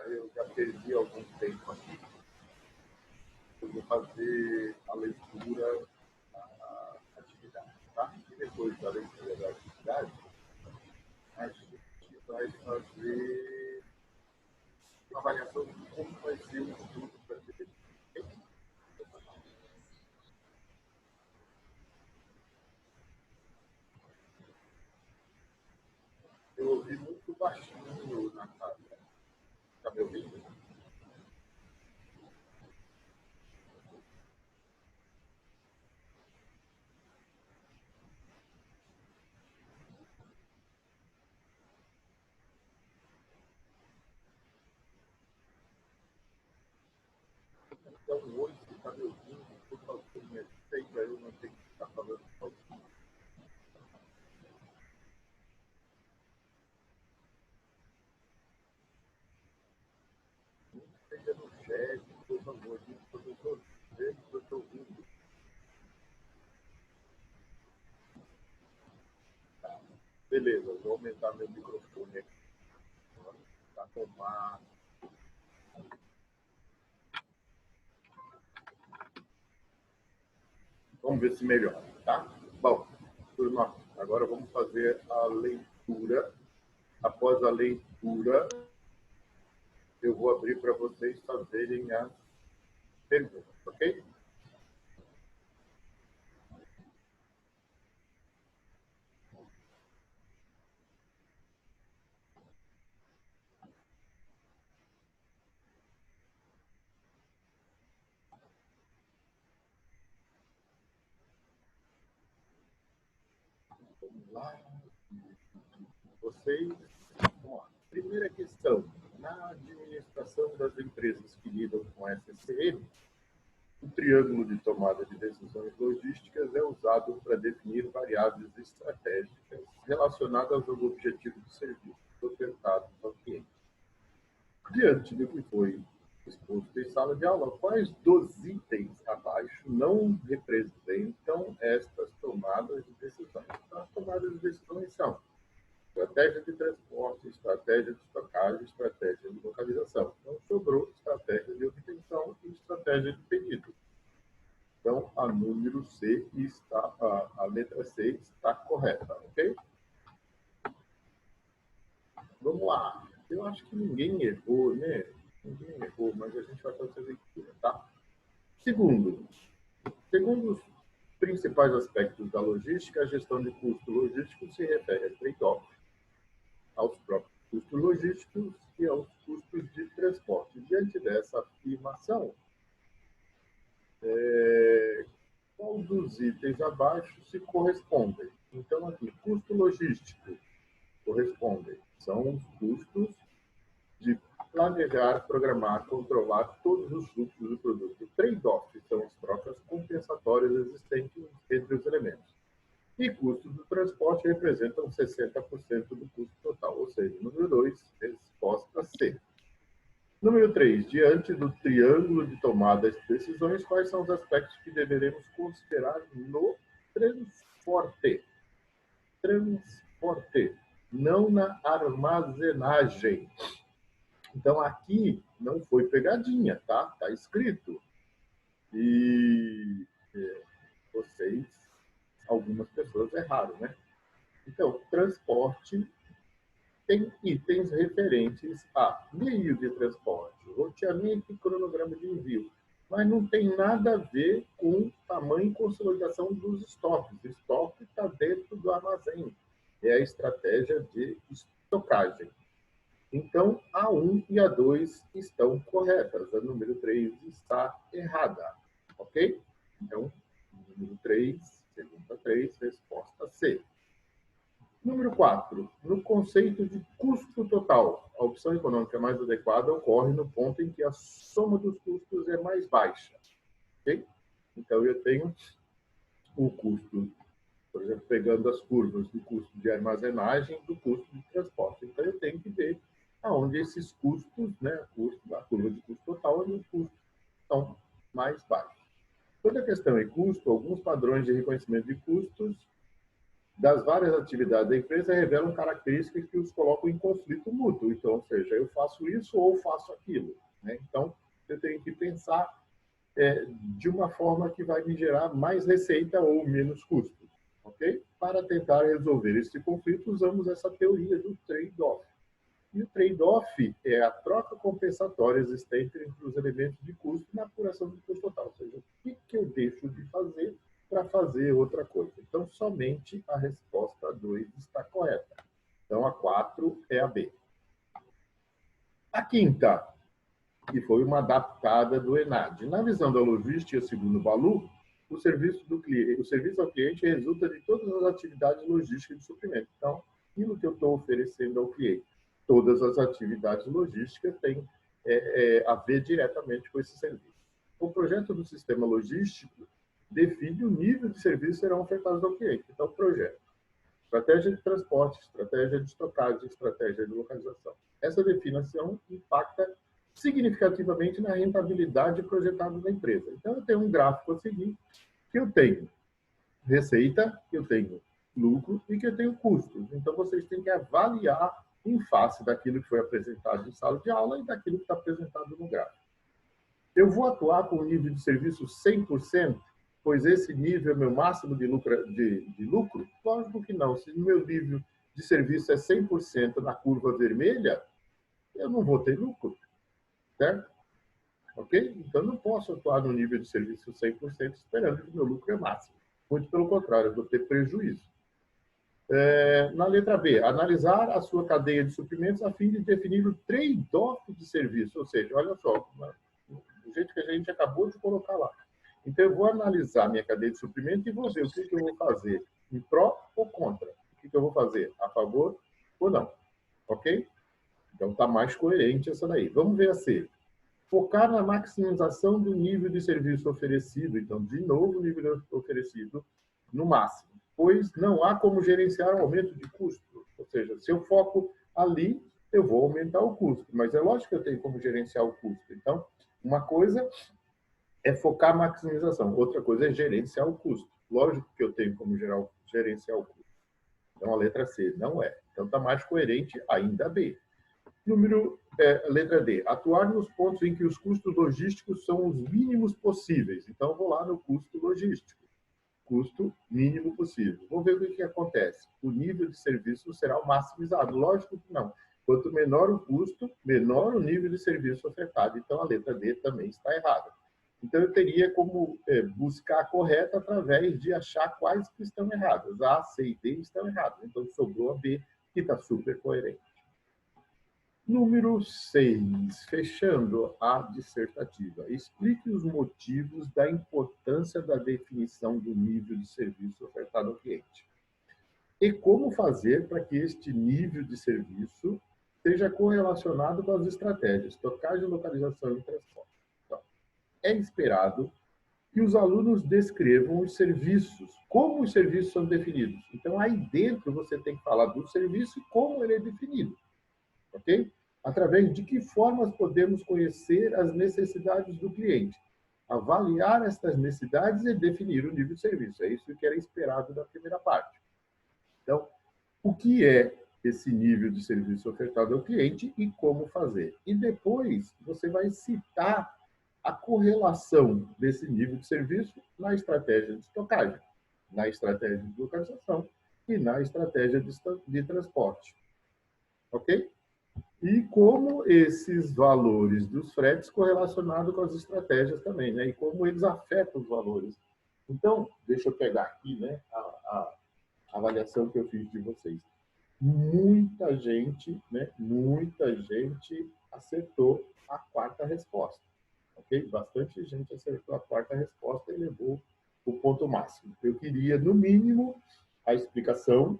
Eu já perdi algum tempo aqui. Eu vou fazer a leitura da atividade, tá? E depois da leitura da atividade, a gente vai fazer uma avaliação de como vai ser o estudo para ter. Eu ouvi muito baixinho na casa. Está me ouvindo? Então, hoje, você está me ouvindo, por favor, me ajude para eu não ter que ficar falando sozinho. Seja no chat, por favor, diga para eu estou vendo, que eu estou ouvindo. Tá. Beleza, vou aumentar meu microfone aqui para tomar. Vamos ver se melhora, tá? Bom, turma, agora vamos fazer a leitura. Após a leitura, eu vou abrir para vocês fazerem as perguntas, ok? Vamos lá. Vocês, ó, primeira questão. Na administração das empresas que lidam com SCM, o triângulo de tomada de decisões logísticas é usado para definir variáveis estratégicas relacionadas aos objetivos do serviço ofertado ao cliente. Diante do que foi exposto em sala de aula, quais dos itens abaixo não representam estas tomadas de decisões? As tomadas de decisões são estratégia de transporte, estratégia de estocagem, estratégia de localização. Então, sobrou estratégia de obtenção e estratégia de pedido. Então, a número C está, a letra C está correta, ok? Vamos lá. Eu acho que ninguém errou, né? Ninguém errou, mas a gente vai fazer a leitura, tá? Segundo os principais aspectos da logística, a gestão de custo logístico se refere a trade-off, aos próprios custos logísticos e aos custos de transporte. Diante dessa afirmação, qual dos itens abaixo se correspondem? Então, aqui, custo logístico correspondem. São os custos de planejar, programar, controlar todos os fluxos do produto. Trade-off são as trocas compensatórias existentes entre os elementos. E custos do transporte representam 60% do custo total, ou seja, número 2, resposta C. Número 3, diante do triângulo de tomada de decisões, quais são os aspectos que deveremos considerar no transporte? Transporte, não na armazenagem. Então, aqui não foi pegadinha, tá? Tá escrito. E vocês, algumas pessoas erraram, né? Então, transporte tem itens referentes a meio de transporte, roteamento e cronograma de envio, mas não tem nada a ver com tamanho e consolidação dos estoques. O estoque está dentro do armazém. É a estratégia de estocagem. Então, a 1 e a 2 estão corretas. A número 3 está errada. Ok? Então, número 3, pergunta 3, resposta C. Número 4. No conceito de custo total, a opção econômica mais adequada ocorre no ponto em que a soma dos custos é mais baixa. Ok? Então, eu tenho o custo, por exemplo, pegando as curvas do custo de armazenagem, do custo de transporte. Então, eu tenho que ver aonde esses custos, né, a curva de custo total, onde os custos são mais baixos. Quando a questão é custo, alguns padrões de reconhecimento de custos das várias atividades da empresa revelam características que os colocam em conflito mútuo. Então, ou seja, eu faço isso ou faço aquilo, né? Então, eu tenho que pensar de uma forma que vai me gerar mais receita ou menos custos, ok? Para tentar resolver esse conflito, usamos essa teoria do trade-off. E o trade-off é a troca compensatória existente entre os elementos de custo na apuração do custo total. Ou seja, o que eu deixo de fazer para fazer outra coisa. Então, somente a resposta 2 está correta. Então, a 4 é a B. A quinta, que foi uma adaptada do ENAD. Na visão da logística, segundo o Balu, o serviço ao cliente resulta de todas as atividades logísticas de suprimento. Então, aquilo que eu estou oferecendo ao cliente, todas as atividades logísticas têm a ver diretamente com esse serviço. O projeto do sistema logístico define o nível de serviço que serão ofertados ao cliente. Então, o projeto, estratégia de transporte, estratégia de estocagem, estratégia de localização. Essa definição impacta significativamente na rentabilidade projetada da empresa. Então, eu tenho um gráfico a seguir, que eu tenho receita, que eu tenho lucro e que eu tenho custos. Então, vocês têm que avaliar em face daquilo que foi apresentado em sala de aula e daquilo que está apresentado no gráfico. Eu vou atuar com um nível de serviço 100%, pois esse nível é meu máximo de lucro? Lógico que não. Se o meu nível de serviço é 100% na curva vermelha, eu não vou ter lucro, certo? Ok? Então, eu não posso atuar no nível de serviço 100% esperando que o meu lucro é máximo. Muito pelo contrário, eu vou ter prejuízo. Na letra B, analisar a sua cadeia de suprimentos a fim de definir o trade-off de serviço. Ou seja, olha só, do jeito que a gente acabou de colocar lá. Então, eu vou analisar minha cadeia de suprimento e vou ver o que eu vou fazer em pró ou contra. O que eu vou fazer a favor ou não. Ok? Então, está mais coerente essa daí. Vamos ver a C. Focar na maximização do nível de serviço oferecido. Então, de novo, o nível oferecido no máximo, pois não há como gerenciar o aumento de custo. Ou seja, se eu foco ali, eu vou aumentar o custo, mas é lógico que eu tenho como gerenciar o custo. Então, uma coisa é focar na maximização, outra coisa é gerenciar o custo. Lógico que eu tenho como gerenciar o custo. Então, a letra C não é. Então, está mais coerente ainda B. Letra D, atuar nos pontos em que os custos logísticos são os mínimos possíveis. Então, eu vou lá no custo logístico. Custo mínimo possível. Vou ver o que acontece. O nível de serviço será o maximizado. Lógico que não. Quanto menor o custo, menor o nível de serviço ofertado. Então, a letra D também está errada. Então, eu teria como buscar a correta através de achar quais que estão erradas. A, C e D estão erradas. Então, sobrou a B, que está super coerente. Número 6, fechando a dissertativa. Explique os motivos da importância da definição do nível de serviço ofertado ao cliente. E como fazer para que este nível de serviço seja correlacionado com as estratégias, estocagem, localização e transporte. Então, é esperado que os alunos descrevam os serviços, como os serviços são definidos. Então, aí dentro você tem que falar do serviço e como ele é definido. Ok? Através de que formas podemos conhecer as necessidades do cliente, avaliar estas necessidades e definir o nível de serviço. É isso que era esperado da primeira parte. Então, o que é esse nível de serviço ofertado ao cliente e como fazer? E depois você vai citar a correlação desse nível de serviço na estratégia de estocagem, na estratégia de localização e na estratégia de transporte. Ok? E como esses valores dos fretes correlacionados com as estratégias também, né? E como eles afetam os valores. Então, deixa eu pegar aqui, né, a avaliação que eu fiz de vocês. Muita gente acertou a quarta resposta, ok? Bastante gente acertou a quarta resposta e levou o ponto máximo. Eu queria, no mínimo, a explicação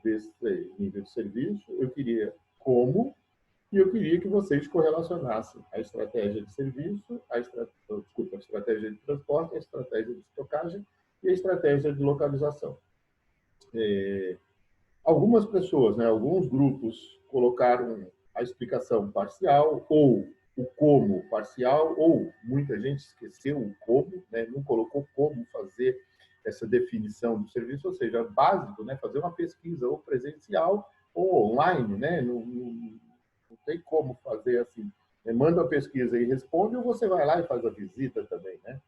desse nível de serviço, eu queria como, e eu queria que vocês correlacionassem a estratégia de serviço, a estratégia de transporte, a estratégia de estocagem e a estratégia de localização. Algumas pessoas, né, alguns grupos colocaram a explicação parcial ou o como parcial, ou muita gente esqueceu o como, né, não colocou como fazer essa definição do serviço, ou seja, básico, né, fazer uma pesquisa ou presencial ou online, né, não tem como fazer assim, né, manda a pesquisa e responde, ou você vai lá e faz a visita também, né?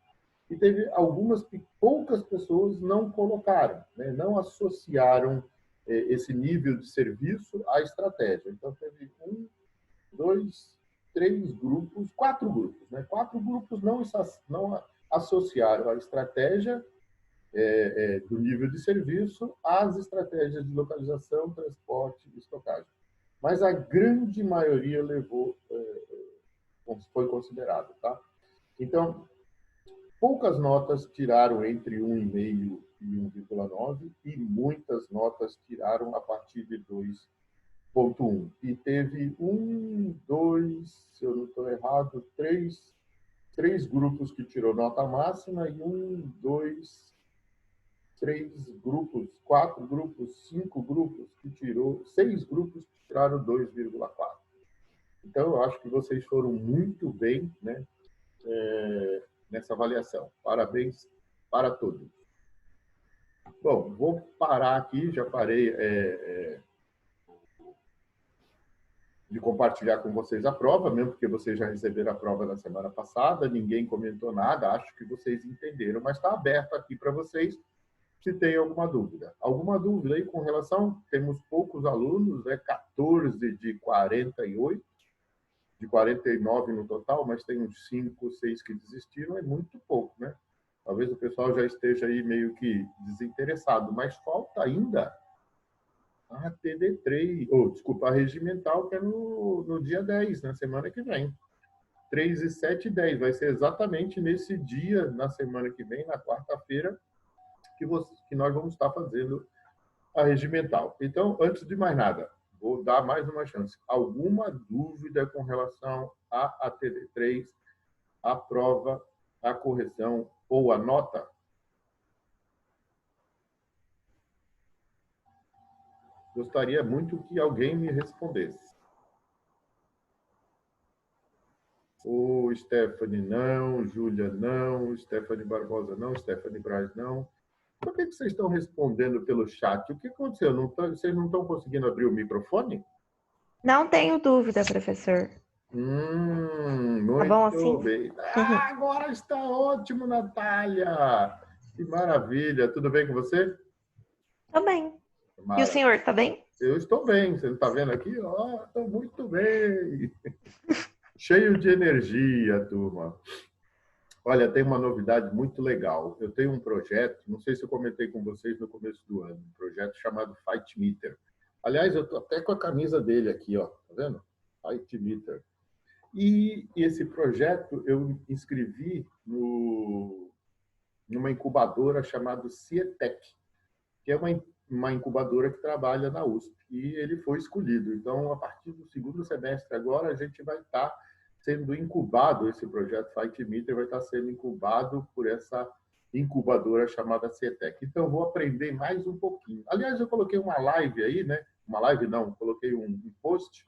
E teve algumas, poucas pessoas não colocaram, né, não associaram esse nível de serviço à estratégia. Então, teve um, dois, três grupos, quatro grupos, né? Quatro grupos não associaram a estratégia do nível de serviço às estratégias de localização, transporte e estocagem. Mas a grande maioria levou, foi considerado, tá? Então, poucas notas tiraram entre 1,5 e 1,9 e muitas notas tiraram a partir de 2,1. E teve se eu não estou errado, três grupos que tirou nota máxima e três grupos, quatro grupos, cinco grupos que tirou, seis grupos que tiraram 2,4. Então, eu acho que vocês foram muito bem, né, nessa avaliação. Parabéns para todos. Bom, vou parar aqui, já parei de compartilhar com vocês a prova, mesmo porque vocês já receberam a prova na semana passada, ninguém comentou nada, acho que vocês entenderam, mas está aberto aqui para vocês, se tem alguma dúvida. Alguma dúvida aí com relação? Temos poucos alunos, 14 de 48, de 49 no total, mas tem uns 5, 6 que desistiram, é muito pouco, né? Talvez o pessoal já esteja aí meio que desinteressado, mas falta ainda a TD3, desculpa, a regimental, que é no dia 10, na semana que vem. 3 e 7 e 10. Vai ser exatamente nesse dia, na semana que vem, na quarta-feira, que nós vamos estar fazendo a regimental. Então, antes de mais nada, vou dar mais uma chance. Alguma dúvida com relação à TD3, a prova, a correção ou a nota? Gostaria muito que alguém me respondesse. O Stephanie não, Júlia não, Stephanie Barbosa não, Stephanie Braz não. Por que vocês estão respondendo pelo chat? O que aconteceu? Vocês não estão conseguindo abrir o microfone? Não tenho dúvida, professor. Tá bom Muito assim? bem. Agora está ótimo, Natália! Que maravilha! Tudo bem com você? Tô bem. E o Maravilha. senhor, tá bem? Eu estou bem. Você não está vendo aqui? Estou muito bem. Cheio de energia, turma. Olha, tem uma novidade muito legal. Eu tenho um projeto, não sei se eu comentei com vocês no começo do ano, um projeto chamado Fight Meter. Aliás, eu estou até com a camisa dele aqui, ó, tá vendo? Fight Meter. E esse projeto eu inscrevi numa incubadora chamada Cietec, que é uma incubadora que trabalha na USP. E ele foi escolhido. Então, a partir do segundo semestre agora, a gente vai estar sendo incubado, esse projeto Fight Meter vai estar sendo incubado por essa incubadora chamada Cietec. Então, vou aprender mais um pouquinho. Aliás, eu coloquei uma live aí, né? Uma live não, coloquei um post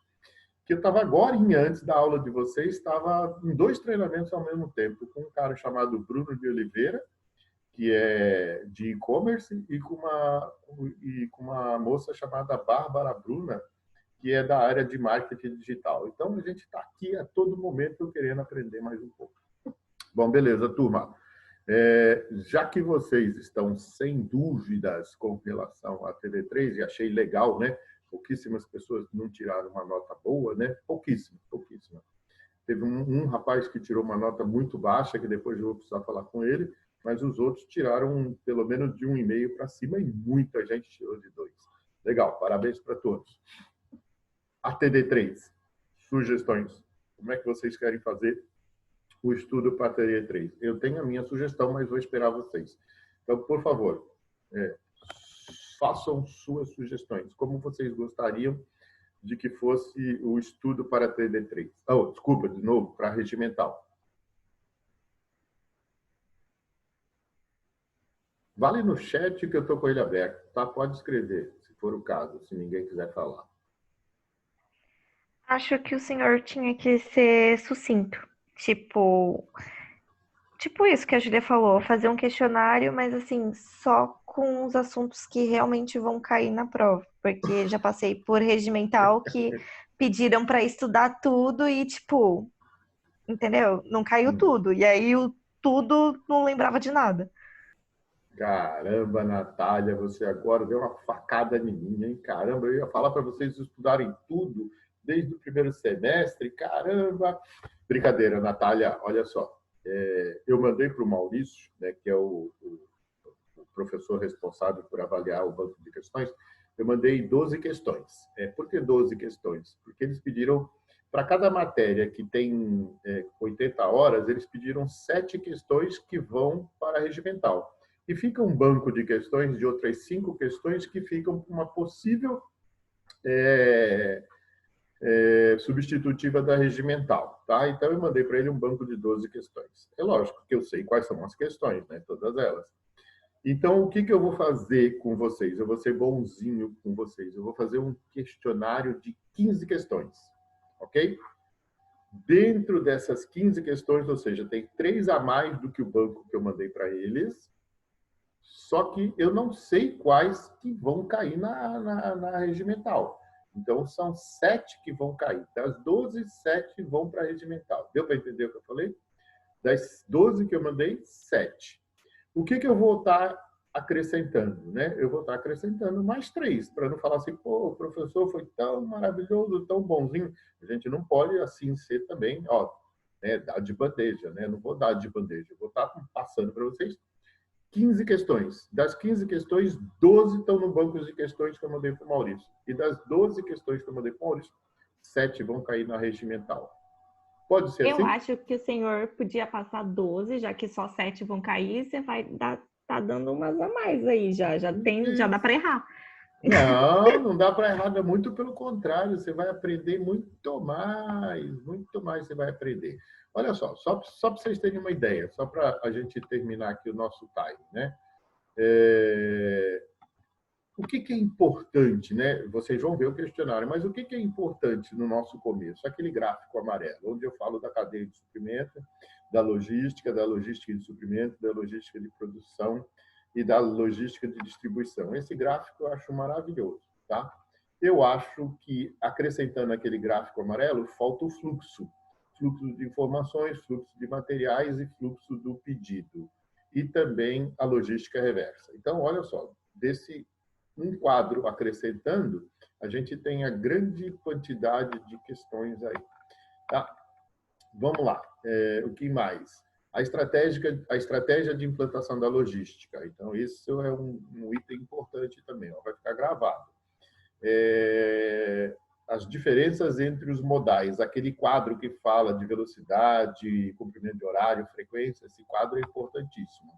que eu estava agora, antes da aula de vocês, estava em 2 treinamentos ao mesmo tempo, com um cara chamado Bruno de Oliveira, que é de e-commerce, e com uma moça chamada Bárbara Bruna, que é da área de marketing digital. Então, a gente está aqui a todo momento querendo aprender mais um pouco. Bom, beleza, turma. Já que vocês estão sem dúvidas com relação à TV3, e achei legal, né? Pouquíssimas pessoas não tiraram uma nota boa, né? Pouquíssima. Teve um rapaz que tirou uma nota muito baixa, que depois eu vou precisar falar com ele, mas os outros tiraram pelo menos de 1,5 para cima e muita gente tirou de 2. Legal, parabéns para todos. A TD3, sugestões. Como é que vocês querem fazer o estudo para a TD3? Eu tenho a minha sugestão, mas vou esperar vocês. Então, por favor, façam suas sugestões. Como vocês gostariam de que fosse o estudo para a TD3? Desculpa, de novo, para a regimental. Vale no chat que eu estou com ele aberto, tá? Pode escrever, se for o caso, se ninguém quiser falar. Acho que o senhor tinha que ser sucinto. Tipo isso que a Julia falou, fazer um questionário, mas assim, só com os assuntos que realmente vão cair na prova. Porque já passei por regimental que pediram para estudar tudo e, tipo, entendeu? Não caiu tudo. E aí o tudo não lembrava de nada. Caramba, Natália, você agora deu uma facada em mim, hein? Caramba, eu ia falar para vocês estudarem tudo desde o primeiro semestre. Caramba! Brincadeira, Natália, olha só. Eu mandei para o Maurício, né, que é o professor responsável por avaliar o banco de questões, eu mandei 12 questões. Por que 12 questões? Porque eles pediram, para cada matéria que tem 80 horas, eles pediram 7 questões que vão para a regimental. E fica um banco de questões de outras 5 questões que ficam com uma possível substitutiva da regimental. Tá? Então, eu mandei para ele um banco de 12 questões. É lógico que eu sei quais são as questões, né? Todas elas. Então, o que eu vou fazer com vocês? Eu vou ser bonzinho com vocês. Eu vou fazer um questionário de 15 questões, ok? Dentro dessas 15 questões, ou seja, tem 3 a mais do que o banco que eu mandei para eles, só que eu não sei quais que vão cair na regimental. Então, são 7 que vão cair. Das 12, 7 vão para a regimental. Deu para entender o que eu falei? Das 12 que eu mandei, 7. O que eu vou estar acrescentando, né? Eu vou estar acrescentando mais 3, para não falar assim, pô, o professor foi tão maravilhoso, tão bonzinho. A gente não pode assim ser também, ó, né, dar de bandeja, né? Não vou dar de bandeja, eu vou estar passando para vocês 15 questões. Das 15 questões, 12 estão no banco de questões que eu mandei para o Maurício. E das 12 questões que eu mandei para o Maurício, 7 vão cair na regimental. Pode ser Eu assim? acho que o senhor podia passar 12, já que só 7 vão cair, você vai dar, tá dando umas a mais aí, já dá para errar. Não, não dá para errar, muito pelo contrário, você vai aprender muito mais você vai aprender. Olha só para vocês terem uma ideia, só para a gente terminar aqui o nosso time, né? O que é importante, né? Vocês vão ver o questionário, mas o que é importante no nosso começo? Aquele gráfico amarelo, onde eu falo da cadeia de suprimento, da logística de suprimento, da logística de produção e da logística de distribuição. Esse gráfico eu acho maravilhoso, tá? Eu acho que, acrescentando aquele gráfico amarelo, falta o fluxo. Fluxo de informações, fluxo de materiais e fluxo do pedido. E também a logística reversa. Então, olha só, desse um quadro acrescentando, a gente tem a grande quantidade de questões aí. Tá? Vamos lá. O que mais? A estratégia de implantação da logística. Então, isso é um item importante também, ó, vai ficar gravado. As diferenças entre os modais, aquele quadro que fala de velocidade, comprimento de horário, frequência, esse quadro é importantíssimo.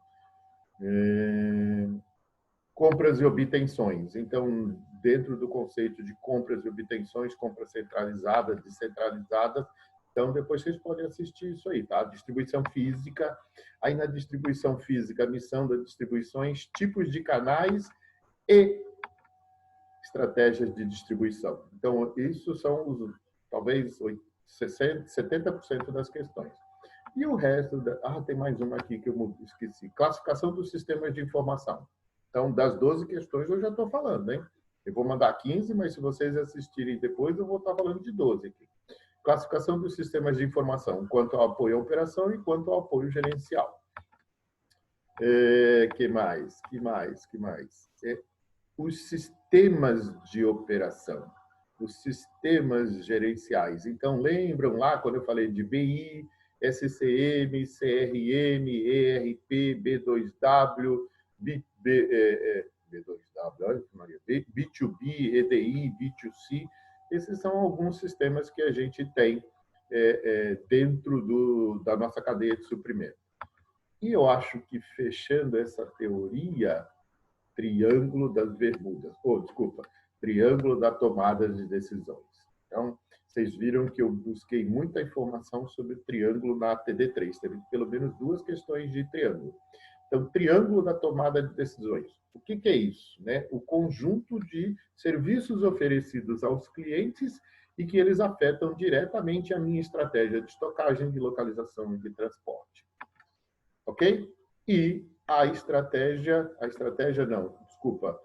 Compras e obtenções. Então, dentro do conceito de compras e obtenções, compras centralizadas, descentralizadas, então depois vocês podem assistir isso aí, tá? Distribuição física, aí na distribuição física, a missão das distribuições, tipos de canais e estratégias de distribuição. Então, isso são talvez 60, 70% das questões. E o resto, tem mais uma aqui que eu esqueci. Classificação dos sistemas de informação. Então, das 12 questões eu já estou falando, hein? Eu vou mandar 15, mas se vocês assistirem depois, eu vou estar falando de 12 aqui. Classificação dos sistemas de informação, quanto ao apoio à operação e quanto ao apoio gerencial. Que mais? Os sistemas de operação, os sistemas gerenciais. Então, lembram lá quando eu falei de BI, SCM, CRM, ERP, B2W, B2B, EDI, B2C. Esses são alguns sistemas que a gente tem dentro da nossa cadeia de suprimento. E eu acho que, fechando essa teoria, Triângulo das Bermudas, Triângulo da tomada de decisões. Então, vocês viram que eu busquei muita informação sobre o triângulo na TD3, teve pelo menos 2 questões de triângulo. Então, triângulo da tomada de decisões. O que é isso? Né? O conjunto de serviços oferecidos aos clientes e que eles afetam diretamente a minha estratégia de estocagem, de localização e de transporte. Ok? E a estratégia não, desculpa,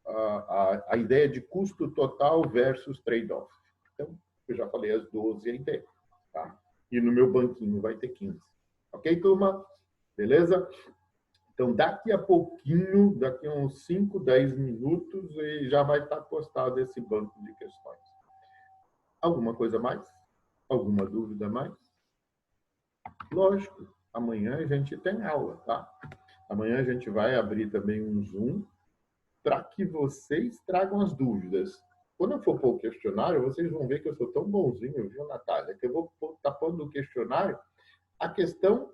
a ideia de custo total versus trade-off. Então, eu já falei as 12 aí dentro, tá? E no meu banquinho vai ter 15. Ok, turma? Beleza? Então, daqui a pouquinho, daqui a uns 5, 10 minutos, já vai estar postado esse banco de questões. Alguma coisa mais? Alguma dúvida mais? Lógico, amanhã a gente tem aula, tá? Amanhã a gente vai abrir também um Zoom para que vocês tragam as dúvidas. Quando eu for pôr o questionário, vocês vão ver que eu sou tão bonzinho, viu, Natália, que eu vou estar pondo no questionário a questão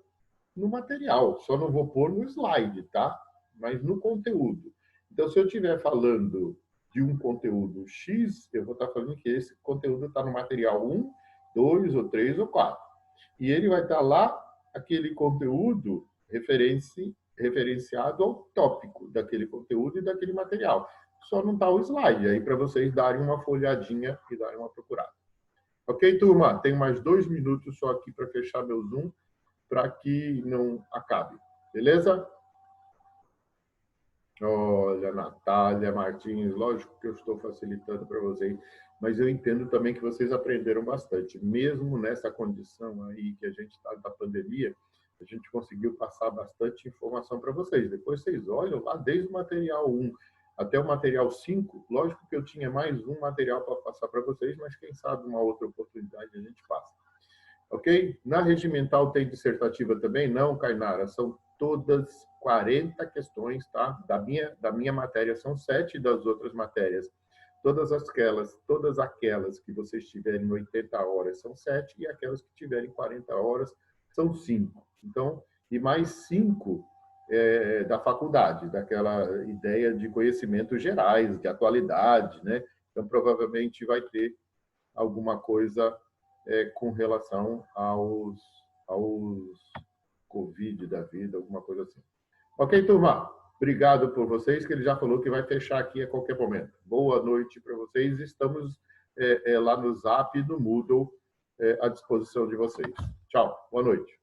no material, só não vou pôr no slide, tá? Mas no conteúdo. Então, se eu estiver falando de um conteúdo X, eu vou estar falando que esse conteúdo está no material 1, 2, ou 3, ou 4. E ele vai estar lá, aquele conteúdo referenciado ao tópico daquele conteúdo e daquele material. Só não está o slide, aí para vocês darem uma folhadinha e darem uma procurada. Ok, turma? Tenho mais 2 minutos só aqui para fechar meu Zoom, para que não acabe. Beleza? Olha, Natália Martins, lógico que eu estou facilitando para vocês, mas eu entendo também que vocês aprenderam bastante. Mesmo nessa condição aí que a gente está da pandemia, a gente conseguiu passar bastante informação para vocês. Depois vocês olham lá, desde o material 1 até o material 5, lógico que eu tinha mais um material para passar para vocês, mas quem sabe uma outra oportunidade a gente passa. Ok? Na regimental tem dissertativa também? Não, Kainara, são todas 40 questões, tá? Da minha matéria são 7, das outras matérias. Todas aquelas que vocês tiverem 80 horas são 7, e aquelas que tiverem 40 horas são 5. Então, e mais 5 da faculdade, daquela ideia de conhecimentos gerais, de atualidade, né? Então, provavelmente vai ter alguma coisa com relação aos Covid da vida, alguma coisa assim. Ok, turma? Obrigado por vocês, que ele já falou que vai fechar aqui a qualquer momento. Boa noite para vocês. Estamos lá no Zap e no Moodle à disposição de vocês. Tchau. Boa noite.